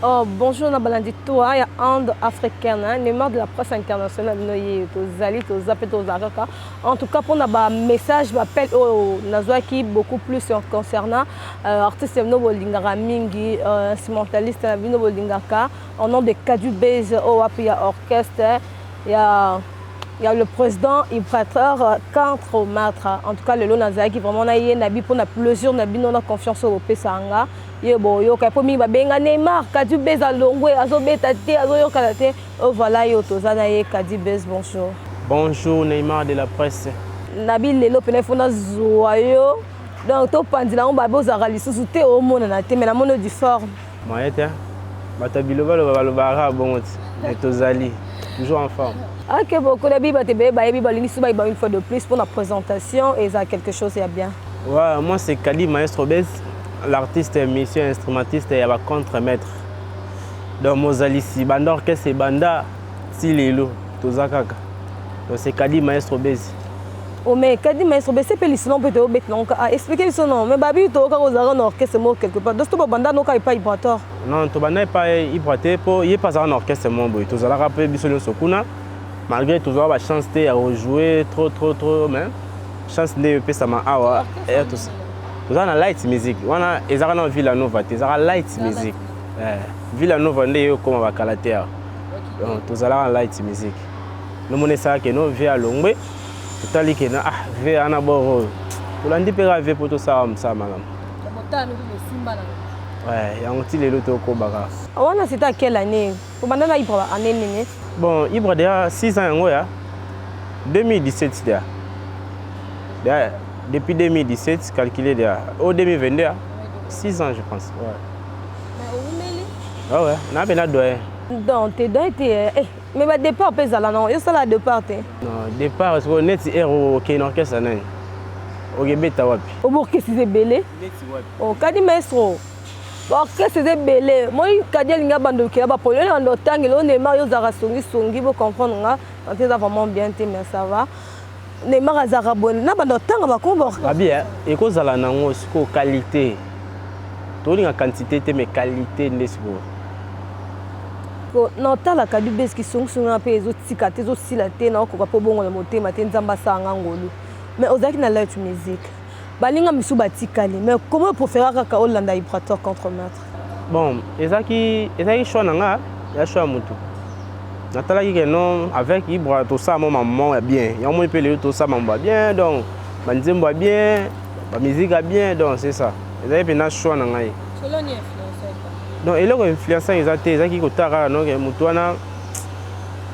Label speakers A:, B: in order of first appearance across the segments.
A: Oh, bonjour, Nabalandi Toa, il y a Inde africaine, numéro de la presse internationale, en tout cas, pour un message, m'appelle au Nazwaki beaucoup plus concernant artiste Nobolingara Mingi, instrumentaliste Nobolingaka, au nom de Kadu Bez, au Apia Orchestre, il y a le président Ibrateur contre Matra. En tout cas, le lot Nazaki vraiment nabi pour la plaisir, nabi non la confiance au Pesanga. Yo ka po mi ba benga Neymar, Kadu Bez alongwe, azobeta te, azoyo kalate. Oh voilà yo tozana ye Kadu Bez bonjour.
B: Bonjour Neymar de la presse.
A: Nabi lelo pene fona zoyo. Donc to pandina on ba bozara lisusu te o mona na te mais na mono du forme.
B: Maïta. Batabiloba lo bara bon et tozali toujours en forme.
A: Ok, beaucoup de Bible, une fois de plus pour la présentation et ça quelque chose, il y a bien.
B: Ouais, moi c'est Kali Maestro Bez, l'artiste, musicien, instrumentiste et contre-maître. Donc Mozalici, banda orchestre et banda Silelo, Tozakaka. Donc c'est Kali Maestro Bez.
A: Oh mais Kali Maestro Bez, c'est pas l'histoire peut être bête non. Expliquez son nom. Mais Babi to ka ozara un orchestre mo quelque part. Donc to banda no ka pas Ibrator.
B: Non, to banda pas Ibrator pour y pas un orchestre mo boy. Tozala rappeler bisolo sokuna. Malgré toujours la chance de rejouer trop mais chance de faire ça awa et tout ça. Nous avons light music. On a ezara Villanova, ezara light music. Villanova ndé comme va calater. Donc tous allons light music. Nous monnaie ça que nous via longwe. Tout à l'heure que na via ana boro. Pour l'andi pera via pour tout ça madame. Ouais, y a un petit les loto ko baka.
A: On a c'était à quelle année? Pour maintenant il prend année nini.
B: Bon, il y a 6 ans, 2017. Depuis 2017, calculé au 2022, 6 ans je pense. Ouais. Ah ouais, on a bien doué.
A: Donc, tu dois être. Mais départ, tu es là, non? Il y a ça départ.
B: Non, départ, parce qu'on est héros qui est en orchestre. Au Québec, tu as vu.
A: Au Burkina, c'est belé. Au Kadi Maestro. Orchestre c'est belé. Moi Kadi linga bando ki ba polele en temps et on est Mario Zara songi vous comprendre nga. On est vraiment bien mais ça va. Neymar Zara bonne. Na bando temps ba kombo.
B: Ah bien, et ko zala nango siko qualité. To linga quantité te mais qualité ndesiko.
A: Ko na tala Kadi Bez ki songa pe ezo tika te ezo sila te na ko pa bongo na motema te nzamba sanga ngolu. Mais ozaki na light music. Balinga misu batikali mais comment pour faire kaka Hollanda Ibrator contre maître.
B: Bon, ezaki choix nanga, ya choix mutu. Natala ki non avec Ibra tout ça mon maman bien. Ya mo pe le tout ça maman bien donc banzembo bien, la musique bien donc c'est ça. Ezaki pe na choix nanga.
A: Selon ni influencer.
B: Donc eloko influencer ezaki ko tara non mutu wana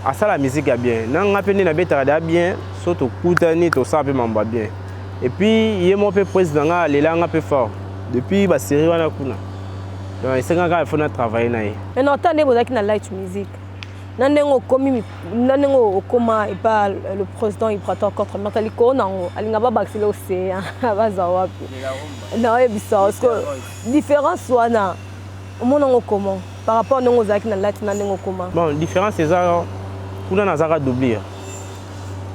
B: asa la musique bien. Nanga pe ni na betara bien, surtout kutani tout ça pe maman bien. Et puis, il y a mon président, il est un peu fort. Depuis la série, on a kuna. Donc, c'est quand il faut travailler.
A: Mais non, attendez, vous avez une light music. Nandengo komi, nandengo koma et pas le président Ibrator contre Mataliko, non, alingaba baxile océan, bazawapi. Non, et bisa, parce que différence soit na, mon comment par rapport à nos avec na light nandengo koma.
B: Bon, différence c'est ça, pour nous nazara doubler.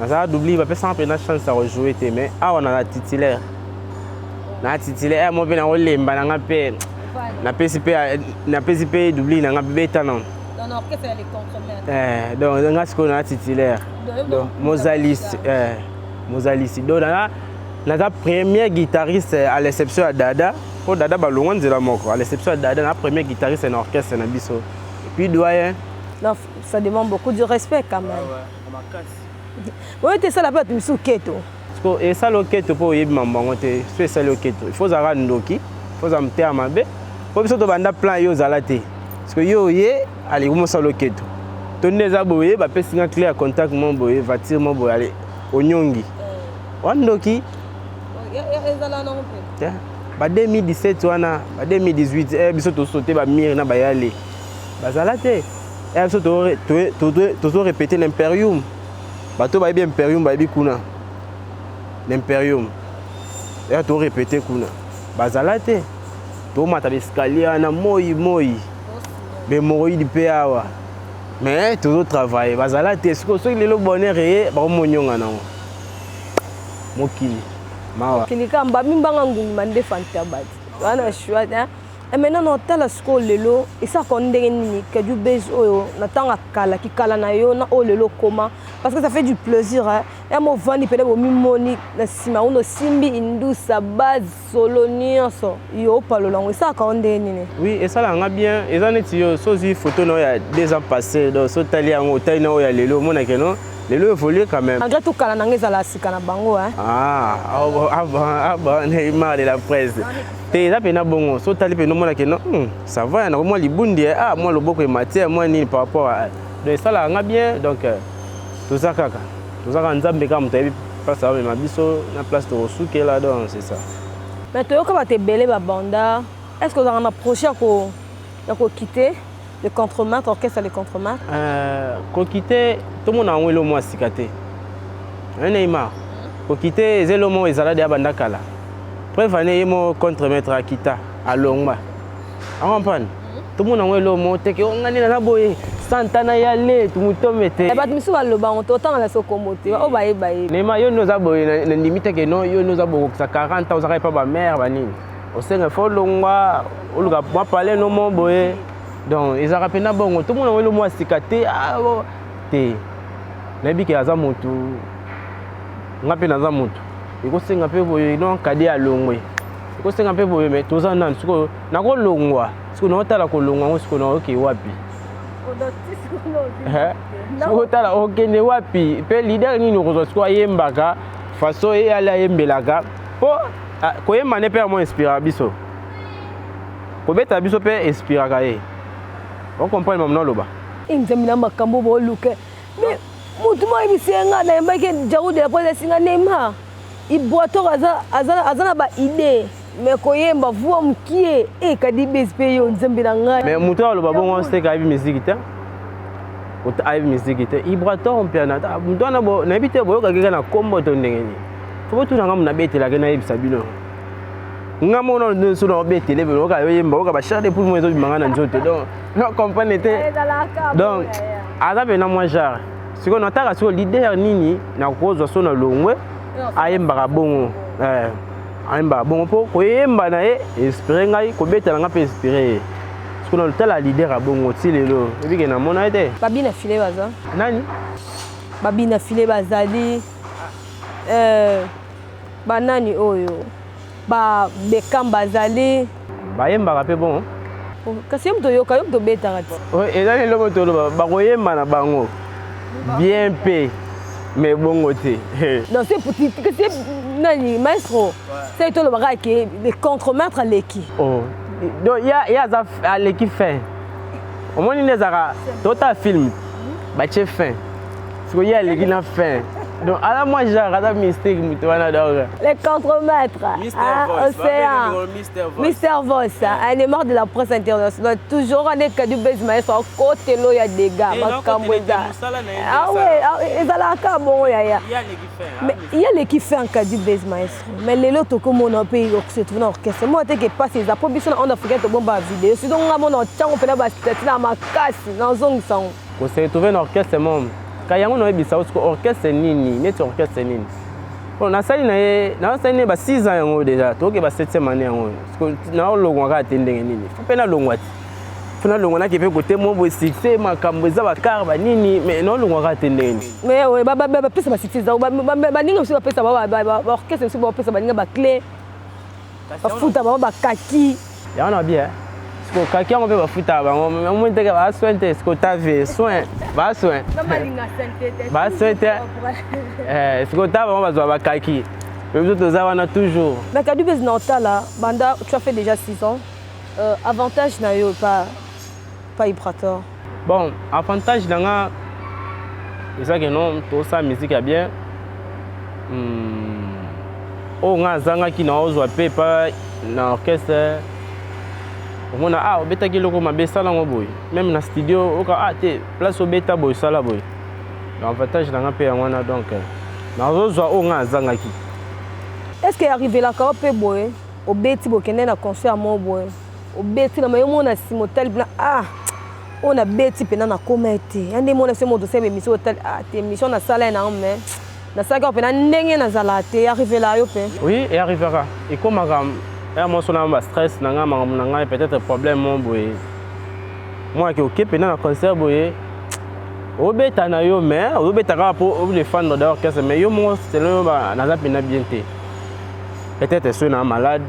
B: Nazara doubler, il va pas sans une chance à rejouer, mais ah on a la titulaire. La titulaire, moi bien on lemba na ngapé, na PCP doubler na ngapé talent.
A: Non, qu'est-ce que c'est les contre-maîtres?
B: Donc on a ce qu'on a titulaire. Donc Mozalici, donc la première guitariste à l'exception de Dada, pour Dada balongon de la moko, à l'exception de Dada la première guitariste en orchestre na biso. Et puis doyen.
A: Non, ça demande beaucoup de respect quand même. Oui, c'est ça la bête du souketo.
B: Et ça le keto pour y mambango te, c'est ça le keto. Il faut zara ndoki, il faut zamter amabe. Pour que ça banda plan yo zalate. Parce que yo yé allez comment ça le keto. Tonne za boye ba pe singa clé à contact mon boye, voiture mon boye aller onyongi. Wandoki.
A: Ezala non pe.
B: Ba 2017 wana, ba 2018 biso to sauter ba mire na ba yale. Ba zalate. Et biso to répéter l'imperium. Bato ba bien imperium ba bi kuna. L'imperium. Et tu répéter kuna. Bazalate. Tu mata l'escalier na moi. Mais moi di peawa. Mais toujours travailler. Bazalate ce que le bonheur est ba monyonga na. Mokili. Mawa.
A: Kilika mba mimbanga ngumba nde fantabati. Wana chouette hein. Et maintenant, on a la score lelo et ça qu'on déni que du baiser oyo, n'attend kala qui kala na yo na o lelo comment parce que ça fait du plaisir hein. Et moi vendre peut-être au mimoni na sima uno simbi indu sa base solonien so yo palo lango ça qu'on déni.
B: Oui, et ça là on a bien et ça net yo sozi photo no ya 2 ans passés donc so tali yango tali na o ya lelo mona ke non lelo évolue quand même.
A: Malgré tout kala nangeza la sika na bango hein.
B: Neymar de la presse. T'es là pena bongo so tali pena mona ke non ça va na moi libundi moi le boko matière moi ni par rapport à donc ça là on a bien donc tout ça kaka tout ça quand nzambe ka mutabi place à ma biso na place de Rosuke là donc c'est ça.
A: Mais toi quand tu es belé ba banda est-ce que vous en approché à ko quitter le contre-maître orchestre le contre-maître
B: ko quitter tout le monde a envoyé le mois sikate Neymar ko quitter zelo mo ezala de banda kala prévaner mo contre-maître akita à Longma on comprend tout le monde a envoyé le mot te que on ngani na boye Santana yale tumutomete
A: e bat misu baloba on totan na sokomote o baye
B: Neymar yo noza boye na limite que non yo noza boye ça 40 ans ça pas ba mère banini au senga fo Longwa o luka moi parler no mon boye donc ils a rapena bongo tout le monde a envoyé le mot sikate te nabi ke aza mutu ngape na za mutu iko senga pe boye non kadi a Longwe iko senga pe boye mais toza nan siko na ko Longwa siko no tala ko Longwa siko no ke wapi siko tala okende wapi pe leader nini ko siko yembaka façon e ala yembelaka po ko yemba ne pe mo inspira biso ko beta biso pe inspira ka e on comprend maintenant loba
A: ingzamina makambo bo luke mais mutu mo ibisenga na mbake jaru de la police singa Neymar iboto azana ba idée mais koyemba voix mkie e kadi bespe yo nzambe na ngai
B: mais mutu aloba bongo c'est ka musique te o ta musique te ibrato on piano ta mutu na bo na bité boyo ka na kombo to ndenge ni fo tu na ngam na betela ke na yebisa bino ngamo no so no betele bo ka yemba ka ba charde pour moi zo bimanga na nzoto donc non comprendre te donc aza bena moi genre siko na taka siko leader nini na kozo so na Longwe ayemba ka bongo ayemba bongo po ko yemba na e espérer ngai ko betela nga pe espérer siko na tala leader a bongo ti lelo ebike na mona ete
A: babina file baza
B: nani
A: babina file bazali banani oyo ba Beckham bazali
B: bayemba ka pe bongo
A: kasi mto yo kayo mto beta kati
B: ezali lobo to loba ba ko yemba na bango bien pe mais bongo te
A: non c'est petit que c'est nani maestro c'est tout le bagage qui le contre-maître à l'équipe
B: donc il y a à l'équipe fin au moins il ezaka total film ba che fin parce que il y a l'équipe en fin donc à la moi j'ai regardé mystère mutuana donc
A: les contre-maîtres Océan Mister Voss un émard de la presse internationale toujours avec du base maestro côté lo ya des gars makamweza ah ouais ezalaka bon ya mais il y a l'équipe fait en cas du base maestro mais les autres comme on a pays se trouve dans orchestre moi te que passe les approbitions en Afrique to bomba vidéo si donc on a tchango pena ba tête na makasi na zong sang
B: ko se trouver dans orchestre mon kayango no ebisa usko orchestre nini net orchestre nini bon na sali na sali ba 6 ans yango déjà to ke ba 7e année yango parce que na longwa ka tendenge nini pena longwa ti funa longwa na ke pe côté mo bo succès makambo za ba car ba nini mais na longwa ka tendenge
A: mais ouais ba pesa ba succès ba ninga aussi ba pesa ba orchestre aussi ba pesa ba ninga ba clé ba futa ba kaki
B: ya na bien parce que kaki on peut ba futa ba on mo te ba soin te ce que tu as soin ba soin ba soin te ce que tu as ba kaki mais vous autres ça toujours
A: mais kadu bez nota là banda tu as fait déjà 6 ans avantage na yo pas Ibrator
B: bon avantage nga c'est que non tout ça musique est bien o nga zanga ki na ozwa pe pa na orchestre on a beta ki loko mabe sala ngo boy même na studio o ka te place o beta boy sala boy l'avantage na nga pe ngwana donc na ozwa o nga zanga ki
A: est-ce que arrivé là ka pe boy o beti bo kende na concert mo boy o beti na mayo na simotel bla on a beti pena na komete ande mo na se mo do se émission hotel te émission na sala na mais na saka pena ndenge na zala te arrivé là yo pe
B: oui et arrivera et comme Moi, je suis stress, peut-être problème, moi, qui est pendant le concert, au bêta na yo mais au bêta pour les fans de l'orchestre mais yo moi c'est le na pena bien té peut-être c'est un malade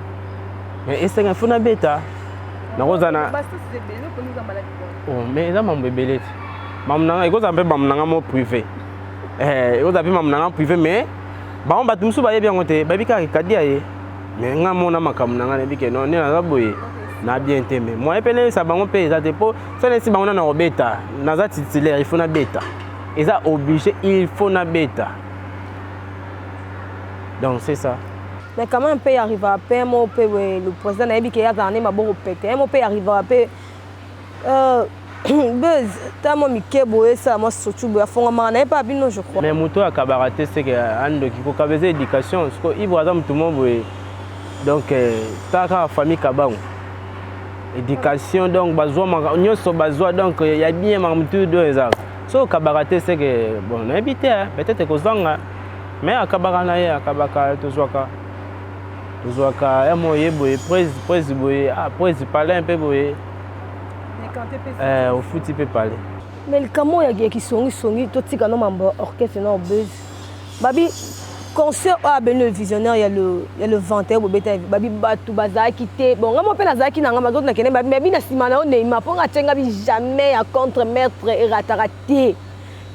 B: mais est-ce qu'il faut na bêta na rozana oh mais ça m'a bébélé mamna iko za mpe mamna mo privé iko za mpe mamna privé mais ba on ba tumsu ba bien ngote ba bika kadia ye mais nga mona makamna nga bike non na za boye na bien té mais moi epele ça bango pe ça te po ça ne si bango na bêta na za titulaire il faut na bêta et ça obligé il faut na bêta donc c'est ça
A: mais comment un pays arrive à payer mon pays le président n'a dit qu'il y a un ma bon pété mon pays arrive à payer buzz ta mo mikebo ça moi surtout ba fonga mana pas bino je crois
B: mais moto à kabaraté c'est que ando qui ko kabeze éducation parce que il voit tout le monde donc ta famille kabang éducation donc bazwa nyonso bazwa donc il y a bien mamtu deux ans so kabaraté c'est que bon on habité peut-être que zanga mais akabaka na ye akabaka tozwaka moye boye presse boye presse parler un peu boye au foot il peut parler
A: mais le camo ya qui songi to tika no mambo orchestre no buzz babi concert a ben le visionnaire il y a le 21 bobeta babi batu bazaki te bon ngamo pe nazaki na ngama na kene babi na simana o Neymar po ngatenga bi jamais à contre maître et ratarate te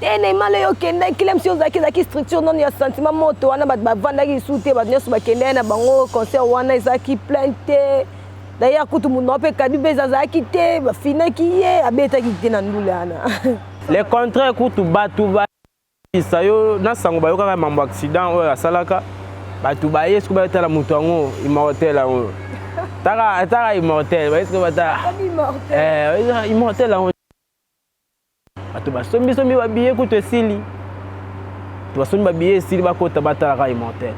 A: Neymar le okenda kilem si ozaki zaki structure non ya sentiment moto wana ba vandaki soute ba nyoso ba kende na bango concert wana ezaki planté d'ailleurs kutu muno pe kadu beza zaki te ba finaki ye abeta ki te na ndulana
B: les contrats kutu batu ba Isayo na sango ba yoka mambo accident o asalaka batu ba yesu ba tala mutu ngo immortel ngo taka immortel ba yesu ba ta immortel ngo batu ba sombi ba biye kutu esili tu ba sombi ba biye esili ba kota batala ka immortel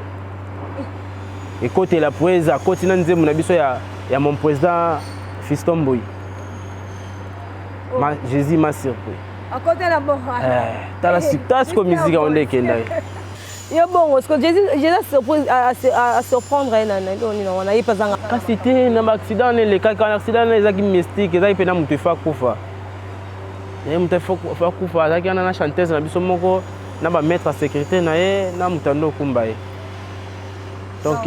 B: et côté la prise à côté na nzemu na biso ya mon président Fiston Boy Jésus m'a surpris
A: à côté la bon
B: t'as la substance comme musique on est kenda
A: yo bon parce que Jésus surprise à surprendre on a eu pas un
B: quand c'était un accident les cas quand accident les actes mystiques ils avaient mutu fa kufa et mutu fa kufa ça qui na chanteuse na biso moko na ba maître sécurité na ye na mutando kumbaye donc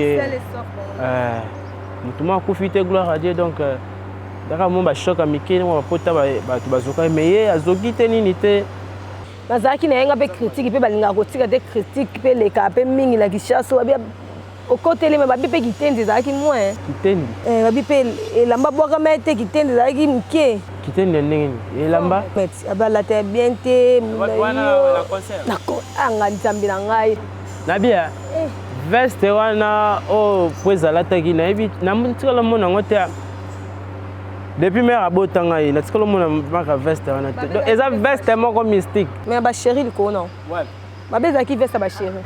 B: mutu ma kufite gloire à Dieu donc daka mo ba choc amike mo ba pota ba bazuka mais azoki te nini te
A: bazaki na yenga pe critique pe balinga ko tika te critique pe le ka pe mingi la kishaso ba au côté les ba pe kitendi zaki moins
B: kitendi
A: ba pe elamba boka mete kitendi zaki mke
B: kitendi ndenge elamba
A: abala te bien te na ko anga nzambi na ngai
B: na bia veste wana o poeza taki na ebi na mutikola mona ngote depuis mère abotanga na tikolo mona maka veste wana te donc eza veste moko mystique
A: mais ba chéri le ko non
B: ouais
A: ba beza ki veste ba chéri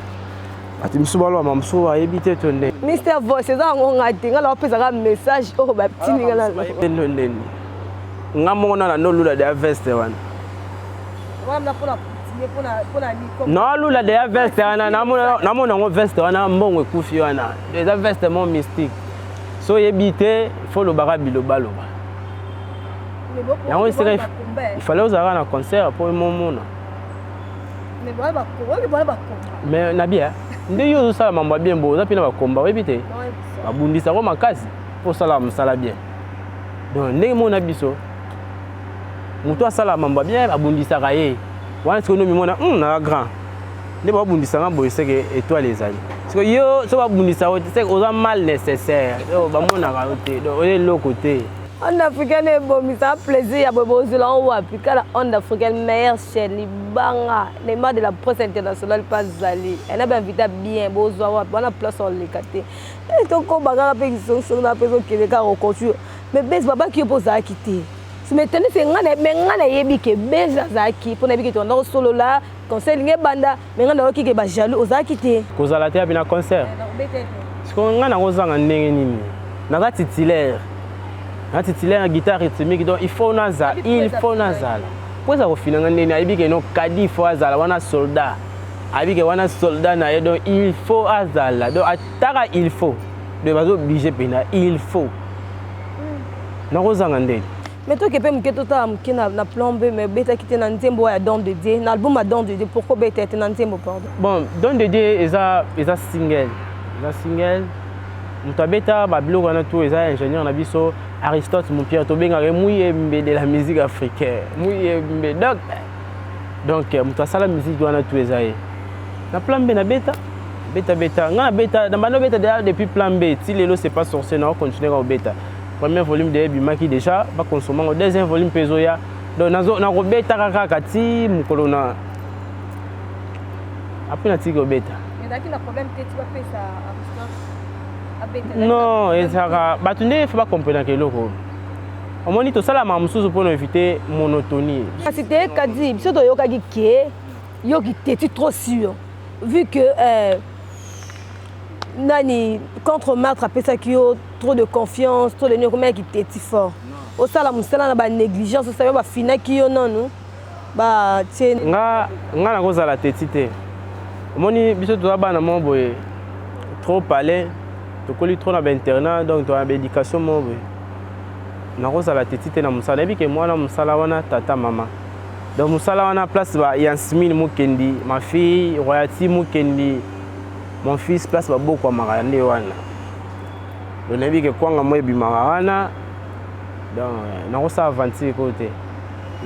B: ati msubalo ma msuwa ebite tonde
A: Mr Voice eza ngonga te ngala opeza ka message o ba tini ngala
B: tonde ngamo na no lula de veste wana
A: wamna pona
B: non lula de veste wana namona ngo veste wana mbongo ekufi wana eza veste mon mystique so yebite faut le bara biloba loba yango il fallait oser na concert pour momona mais nabia nde yo sala mambo bien bo za pina bakomba webite babundisa ko makasi pour sala msala bien donc ndenge mona biso muto asala mambo bien abundisa ka ye wana tikono mimona na grand ne ba bundisa nga boy c'est que étoile les amis parce que yo so ba bundisa c'est aux mal nécessaire yo ba mona ka côté donc on est l'autre côté
A: en africain est bon mais ça plaisir ya bobo zela on wapi kala en africain meilleur chez libanga les membres de la presse internationale pas zali elle a bien invité bien bozo wapi on a place on les caté et donc on bagara pe qui na peso qui les cas reconçu mais bes baba qui pose à quitter si maintenant c'est ngana yebi ke beza zaki pour na bi que ton dans solo là conseil nge banda mais ngana oki ke ba jaloux ozaki te
B: kozala te bina concert parce que ngana ngozanga ndenge nini na titulaire guitare rythmique donc il faut nazala pour ça refinanga ndeni ayebi ke no kadi faut azala wana soldat ayebi ke wana soldat na ye donc il faut azala donc ataka il faut de bazo obligé pena il faut nakozanga ndeni.
A: Mais toi qui peux me quitter na plan B mais beta quitter na nzembo ya Don de Dieu na album à Don de Dieu pourquoi beta était na nzembo pardon.
B: Bon Don de Dieu eza single mutabeta babiloko wana tout eza ingénieur na biso Aristote mon Pierre tobengaka muyembe de la musique africaine muyembe donc mutasala musique wana tout eza ye na plan B na beta nga na beta na bano beta déjà depuis plan B ti lelo c'est pas sorcier na continuer au beta. Premier volume de Bimaki déjà, pas consommer au deuxième volume Pezoya. Donc na robeta kaka ti mukolo na. Après na ti robeta.
A: Mais daki na problème que tu vas faire ça à beta.
B: Non, et ça batunde faut pas comprendre que loko. Au moins to sala ma mususu pour éviter monotonie.
A: C'était kadi, biso to yoka ki yoki t'es trop sûr vu que nani contre Martre après ça qui a trop de confiance trop de néo qui était fort au sala musala na ba négligence ça va fina qui yo non ba tie
B: nga na kozala tetite omoni biso to ba na momboye trop parler to koli trop na ba internat donc to ba éducation momboye na kozala tetite na musala bi ke mwana musala wana tata mama donc musala wana place ba Yasmine Mukendi ma fille Royati Mukendi mon fils place ba beaucoup amara nde wana donc nabi ke kwanga mo ebimaka wana donc nakosa aventure côté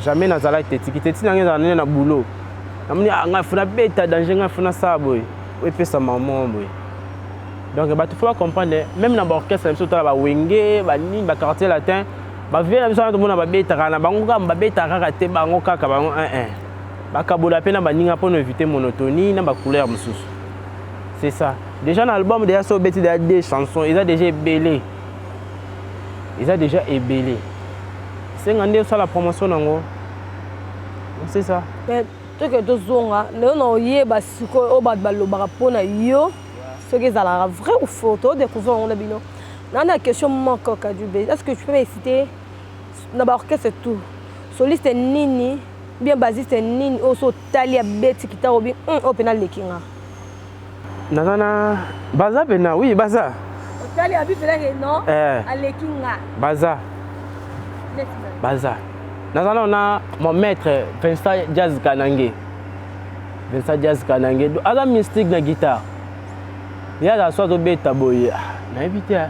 B: jamais nazala teti na ngeza na boulot namoni nga funa beta danger nga funa ça boy we pesa maman boy donc ba tu faut comprendre même na orchestre biso tala ba wenge ba nini ba quartier latin ba vient biso na mona ba beta kana bango ka ba beta kaka te bango kaka bango ba kabola pena ba ninga pour éviter monotonie na ba couleur mususu. C'est ça. Déjà dans l'album, déjà sur Betty, il y a des chansons, ils ont déjà ébellé. C'est la promotion. C'est ça.
A: Mais tu que tu zonga, non yé basiko au bas de balo barapona yo, ce qui est la vrai ou faux, tu découvres on a bino. Nana question manque au du B. Est-ce que tu peux me citer d'abord qu'est-ce c'est tout. Soliste nini, bien basiste nini, au so talia Betty qui t'a obi au pénal les kinga.
B: Nazana baza pena oui baza
A: otali abi pena ke non alekinga
B: baza nazana on mon maître Vincent Jazz Kanangé aga mystique na guitare ya la soit to beta boy na ebita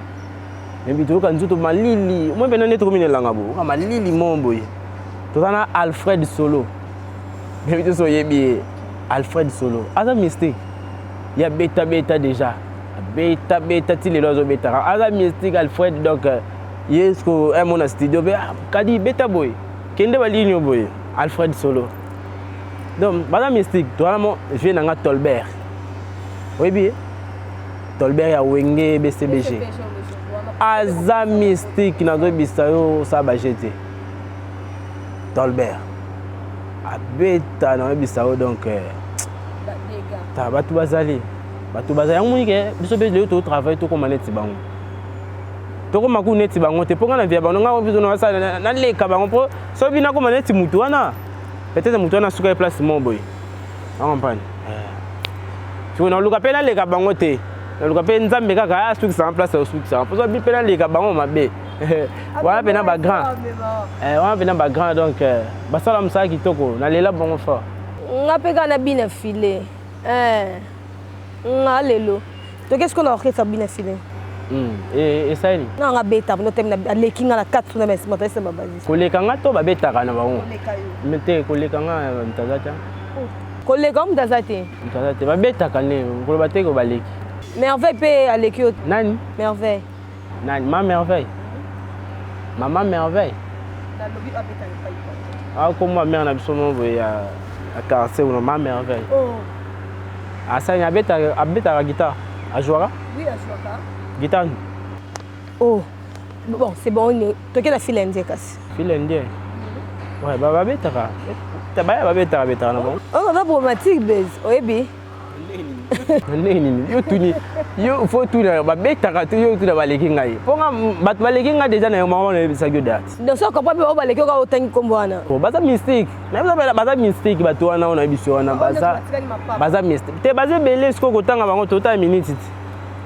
B: ka nzuto malili moi pena neto komine langa bo ka malili mon boy to sana Alfred Solo ebita so yebi Alfred Solo aga mystique. Il y a beta déjà. Beta ti les lozo beta. Aga mystique Alfred donc yesko un mon studio be kadi beta boy. Kende ba ligne boy. Alfred Solo. Donc bala mystique toi moi je viens na Tolbert. Oui bien. Tolbert ya wenge BCBG. Aza mystique na zo bisayo sa ba jeté. Tolbert. A beta na bisayo donc batu bazali yango ke biso be le to travail to ko maneti bango to ko maku neti bango te ponga na via bango nga biso na sala na leka bango po so bina ko maneti mutu wana peut-être mutu wana suka place mon boy on comprend tu na luka pena leka bango te na luka pe nzambe kaka suka sa place suka sa po so bi pena leka bango mabe voilà pena ba grand wana pena ba grand donc basala msa kitoko na lela bango fort
A: nga peka na bina filé Alléluia. Donc qu'est-ce qu'on a orchestré ça bien filé?
B: Et ça est.
A: Non, on a bêta, on a terminé les kinga la 4 sur la messe, mais c'est ma base.
B: Kolekanga to ba bêta kana ba on. Mete kolekanga mtazata.
A: Koleka mtazate.
B: Mtazate ba bêta kana ko ba te ko ba leki.
A: Merveille pe alekio.
B: Nani?
A: Merveille.
B: Nani? Ma merveille. Maman merveille.
A: La lobby a bêta pas.
B: Ah comme ma mère na biso no ya akarse ou ma merveille.
A: Oh.
B: Ah ça y a bêta la guitare. À jouera?
A: Oui, à jouera.
B: Guitare.
A: Oh. Bon, c'est bon, tu as la file indienne casse.
B: File indienne. Ouais, bah bêta ka. Ta ba bêta na bon.
A: On va problématique base. Oui bi.
B: Nini yo tuni yo faut tout ba bêta ka yo tout ba leki ngai. Ponga bat ba leki ngai déjà na maman na bisa godat.
A: Donc ça comprend pas ba leki ka otangi kombwana.
B: Oh, baza mystique. Na baza mystique ba to wana ona biso wana baza mystique. Te baza belé sko kotanga bango tota minute.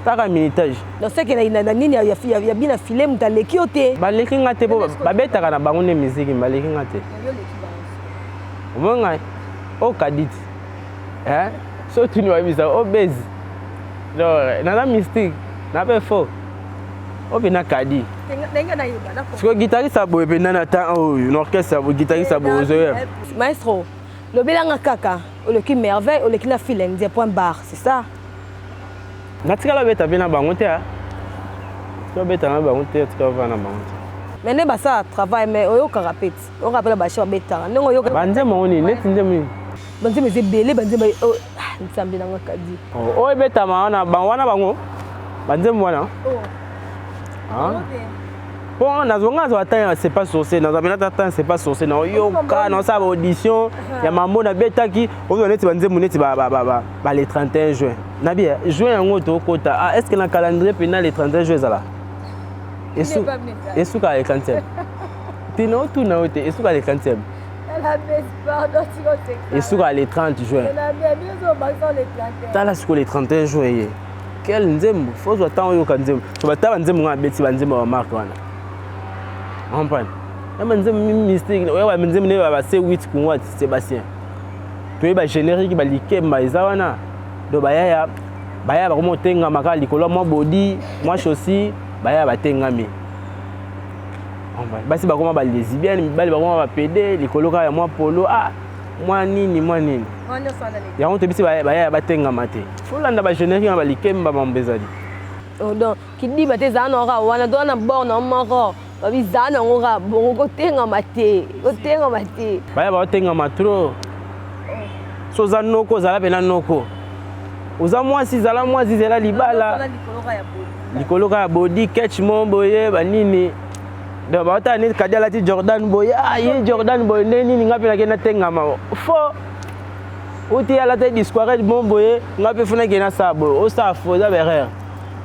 B: Taka minutage.
A: Donc c'est que na nini ya bien filé mutaleki ote.
B: Baleki ngate po babetaka na bango ne musique baleki ngate. Omonga o kadit. So tu nous mis ça obèse. Non, na mystique, na pas faux. O bina kadi.
A: Tenga na yoba na.
B: Parce que guitariste a beau bina na temps un orchestre a guitariste a beau
A: Maestro, le belanga kaka, o le qui merveille, o le qui na filé des points barre, c'est ça.
B: Natika beta bina bango te. Tu beta na bango te, tu va na bango.
A: Mais ne ba ça travail mais oyo karapet. O rappelle ba cha beta. Ndongo yo
B: banze moni net ndemi.
A: Banze meze belé banze ba nsambi na ngakadi.
B: Oh beta ma wana bango. Banze mwana. Ah. Bon, nazonga zo atteint c'est pas sourcé, na zabena atteint c'est pas sourcé. Na yo ka na sa audition, ya mambo na beta ki, o net banze moneti ba le 31 juin. Na bien, juin yango to kota. Ah, est-ce que na calendrier pénal le 31 juin là? Est-ce qu'à le 30e? Tu n'as tout na ote, est-ce qu'à le 30e? Est-ce qu'à le 30 juin? Tala siko le 31 juin. Quel nzembo, faut que attendre yo kanzembo. Tu vas ta nzembo nga beti banzembo ba marque wana. Comprendre? Na nzembo mystique, ouais nzembo ne ba C8 kunwa Sébastien. Tu ba générique ba likemba ezawana. Do baya ba komo tenga maka likolo mo body, moi chaussy, baya ba tengami. Basi ba koma ba lesbienne, ba koma ba PD, likolo ka ya moi polo, moi nini. Ya on te bisi baya ba tengama te. Fulanda ba générique ba likemba mambezali.
A: Donc qui dit ba te zana ora wana do na borne moko. Ba bizana ngora bongo tengama te. Ko tengama te.
B: Baya ba tengama trop. So zanoko zala pena noko. Oza mwasi zala mwasi zela libala. Likolo ka body catch mon boye ba nini. Donc ba ta ni kadala ti Jordan boye. Ye Jordan boye nini ngapi na kena tengama. Fo. Oti ala te disquarette mon boye ngapi funa kena sa boye. O sa fo za berère.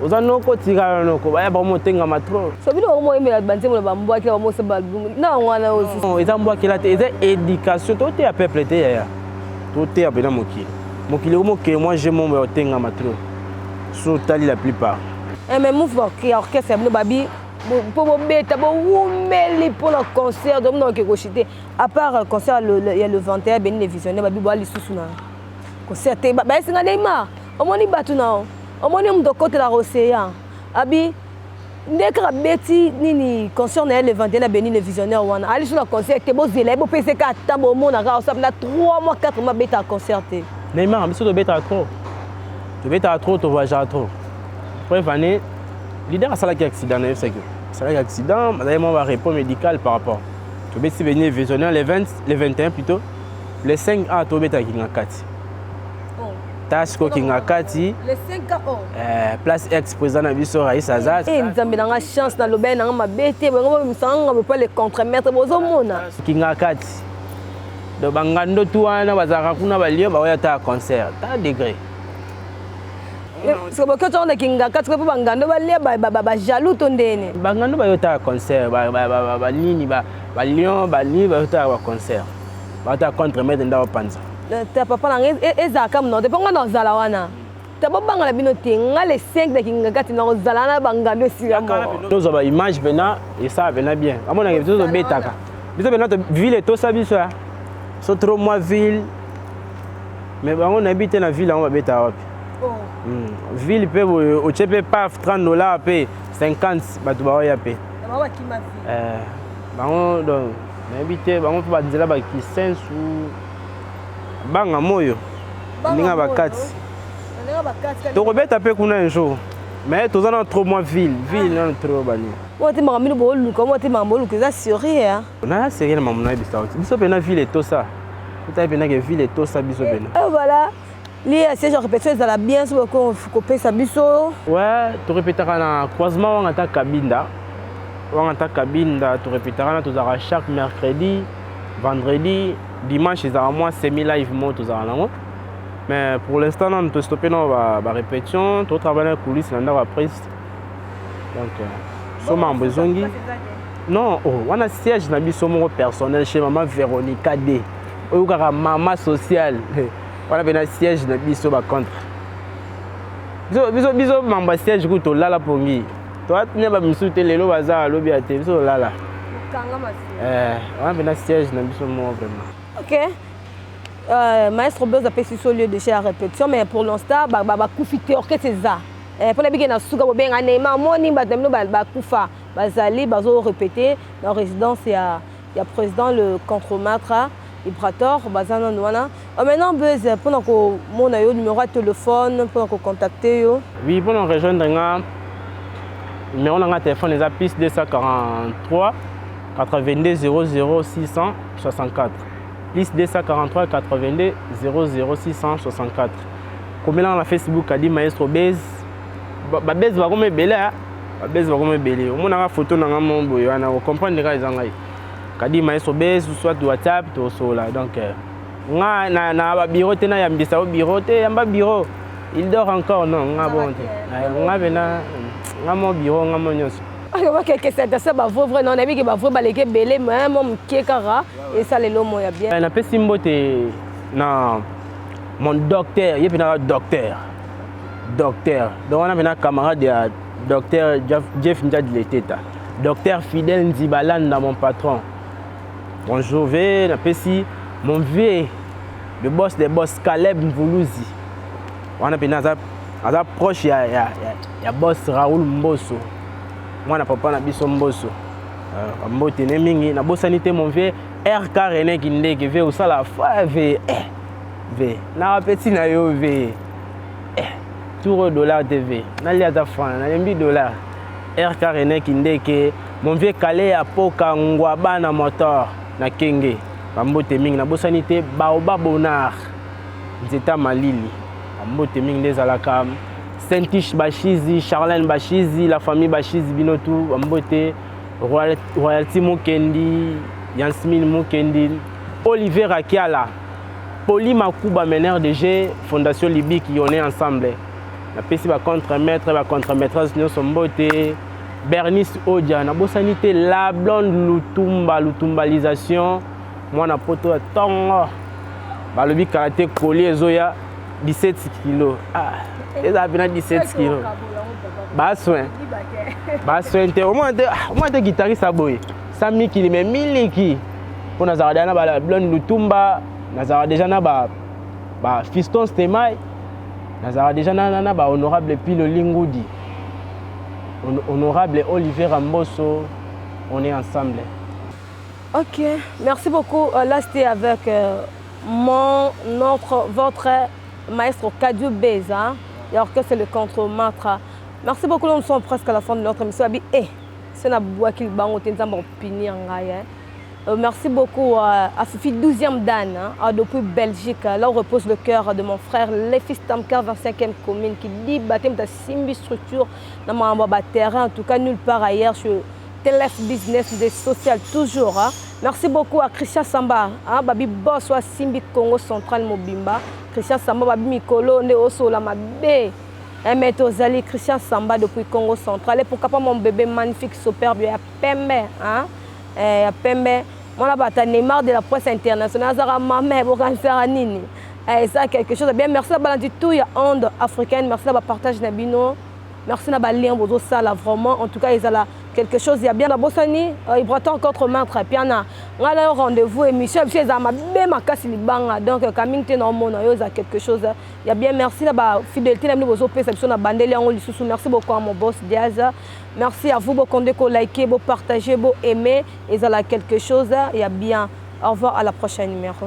B: Oza noko tika noko ba ya ba mo tengama trop.
A: So bino mo emela banze mo ba mbwa ki ba mo se balbu. Na ngwana aussi.
B: Non, eza mbwa ki la te eza éducation to te a peuple te ya. To te a bena mokili. Mokili mo ke moi j'ai mon tengama trop. So tali la plupart.
A: Mais mouvement qui orchestre no babi pour beta bo umeli pour le concert donc non que chité à part concert il y a le 21 Bénin visionnaire babi bo ali susuna concert ba singa Neymar omoni batu na omoni mdo côté la océan abi ndeka beti nini concert na le 21 Bénin visionnaire wana ali sur le concert te bo zela bo pc ka tambo mona ka ça na 3 mois 4 mois beta concerté
B: Neymar biso to beta trop to voyage trop bref année leader a salaki accident na c'est que salaki accident madame va repos médical par rapport to beti venir visionnaire le 21 plutôt le 5 a to beta kinga kati Tasco kinga kati
A: le 5 ans
B: place ex président na biso Raïs Azat
A: nzambe na nga chance na lobe na nga mabete bongo misanga me pas le contre-maître bozo mona
B: kinga kati do bangando tu wana bazaka kuna balio ba oya ta concert ta degré.
A: Parce que quand on est kinga kati ko bangando balia ba jaloux tondene
B: bangando ba yota concert ba nini ba lion ba ni ba yota concert ba ta contre-maître nda panza
A: ta papa na ezaka mno te ponga na zala wana ta bobanga la bino tinga le 5 de kinga kati na zala na bangando sira mo
B: nous ba image bena et ça bena bien amona ke biso betaka biso bena to ville to sa biso so trop moi ville mais on habite na ville on va beta wapi ville pe o chepe paf $30 pe 50 batu ba ya pe
A: ba ki ma vie
B: bango donc habite bango pe ba nzela ba ki sense ou banga moyo ninga bakati to beta pe kuna un jour mais tous en trop moi ville non trop bani
A: moi te mamino bo luka moi te mambo luka ça sérieux hein
B: na sérieux mamu na bisauti biso pe na ville to ça tout pe na que ville to ça biso pe na
A: voilà li c'est genre répétition ça la bien sur ko couper ça biso
B: ouais tu répétera na croisement on attaque kabinda tu répétera na tous à chaque mercredi vendredi dimanche ils ont moi semi live mo tous à nango mais pour l'instant on te stopper non ba répétition tu travailler en coulisses là ndaba prise donc soma mbezongi non on a siège na biso mo personnel chez maman Véronica D oyukaka maman sociale on a bien siège na biso ba contre biso mamba siège kuto lala pongi toi ne ba misute lelo baza lobi ate biso lala on a bien siège na biso mo vraiment.
A: OK. Maestro Bez a payé sur lieu de chez la répétition mais pour l'instant ba kufite orchestre ça. Pour la bigena suka bo benga Neymar moni ba demno ba kufa bazali bazo répéter dans résidence il y a président le contre-maître Ibrator bazana nwana. Maintenant Bez pour nous mon numéro de téléphone pour nous contacter yo.
B: Oui, pour nous rejoindre nga numéro de téléphone les appuis 243 82 00 664 plus 243 82 00 664. Comme là on a Facebook a dit Maestro Bez ba Bez va comme belé ba Bez va comme belé on a photo na mon boyo na comprendre les gens ngai ka dit Maestro Bez soit WhatsApp to sola donc nga na ba bureau tena ya mbisa au bureau te ya ba bureau il dort encore non nga bon nga bena nga mon bureau nga mon nyos.
A: Que c'est ça va vrai non ami qui va vrai balé belé mais mon kekara et ça les lomo ya bien.
B: Na pesi mbote na mon docteur yepi na docteur donc on a un camarade de docteur Jeff Ndjadleteta docteur Fidèle Nzibalanda mon patron. Bonjour V na pesi mon V le boss des boss Caleb Mvuluzi on a bien à proche ya boss Raoul Mbosso moi na papa na biso Mbosso mbote ne mingi na bosanité mon V RK René Kindeke V osala fa V na petit na yo V tour dollar TV na lia ta franc na lembi dollar RK René Kindeke mon vieux calé à poka ngwaba na moteur na kenge mbote mingi na bosanité baoba bonar nzeta malili mbote mingi ndezalaka Saint-Tiche Bashizi Charlène Bashizi la famille Bashizi binotu mbote Royalty Mukendi Yansmine Mukendi Olivier Rakiala Poli Makuba meneur de G Fondation Libi qui on est ensemble na pesi ba contre-maître ba contre-maîtresse nous sommes beauté Bernice Odia na bosanité la blonde lutumbalisation moi na poto tongo ba lobi karaté collier zoya 17 kg et ça vient 17 kg ba soin te au moins de guitariste aboy 100 000 kg mais 1000 kg pour na zarada na ba blonde lutumba na zarada déjà na ba fiston stemai na zarada déjà na ba honorable Pilo Lingudi honorable Olivier Ramboso on est ensemble.
A: OK, merci beaucoup. Là c'était avec votre maestro Kadiou Bez alors que c'est le contre-maître. Merci beaucoup, nous sommes presque à la fin de notre émission. C'est na bois qu'il bango tenzamba opinion ngaya. Merci beaucoup à Fifi 12e Dan depuis Belgique. Là on repose le cœur de mon frère Lefis Tamkar 25e commune qui dit baptême de Simbi structure dans mon terrain en tout cas nulle part ailleurs sur Telef business des social toujours. Merci beaucoup à Christian Samba babi boss wa Simbi Congo Central Mobimba. Christian Samba babi mikolo ne osola mabe. Maître Zali Christian Samba depuis Congo Central et pourquoi pas mon bébé magnifique superbe ya Pembe ya Pembe. Moi là Neymar de la presse internationale ça maman pour faire nini. Ça quelque chose de bien. Merci à Balandi tout ya onde africaine. Merci à partage nabino. Merci à lien bozo ça là vraiment en tout cas ils a là quelque chose il y a bien la bossani il brata contre maître puis on a rendez-vous émission puis ils a ma bien ma casse libanga donc coming te no mona yo za quelque chose il y a bien merci là ba fidélité na bozo perception na bandeli en lisusu merci beaucoup à mon boss Diaz merci à vous beaucoup de liker beaucoup partager beaucoup aimer ils a là quelque chose il y a bien au revoir à la prochaine numéro.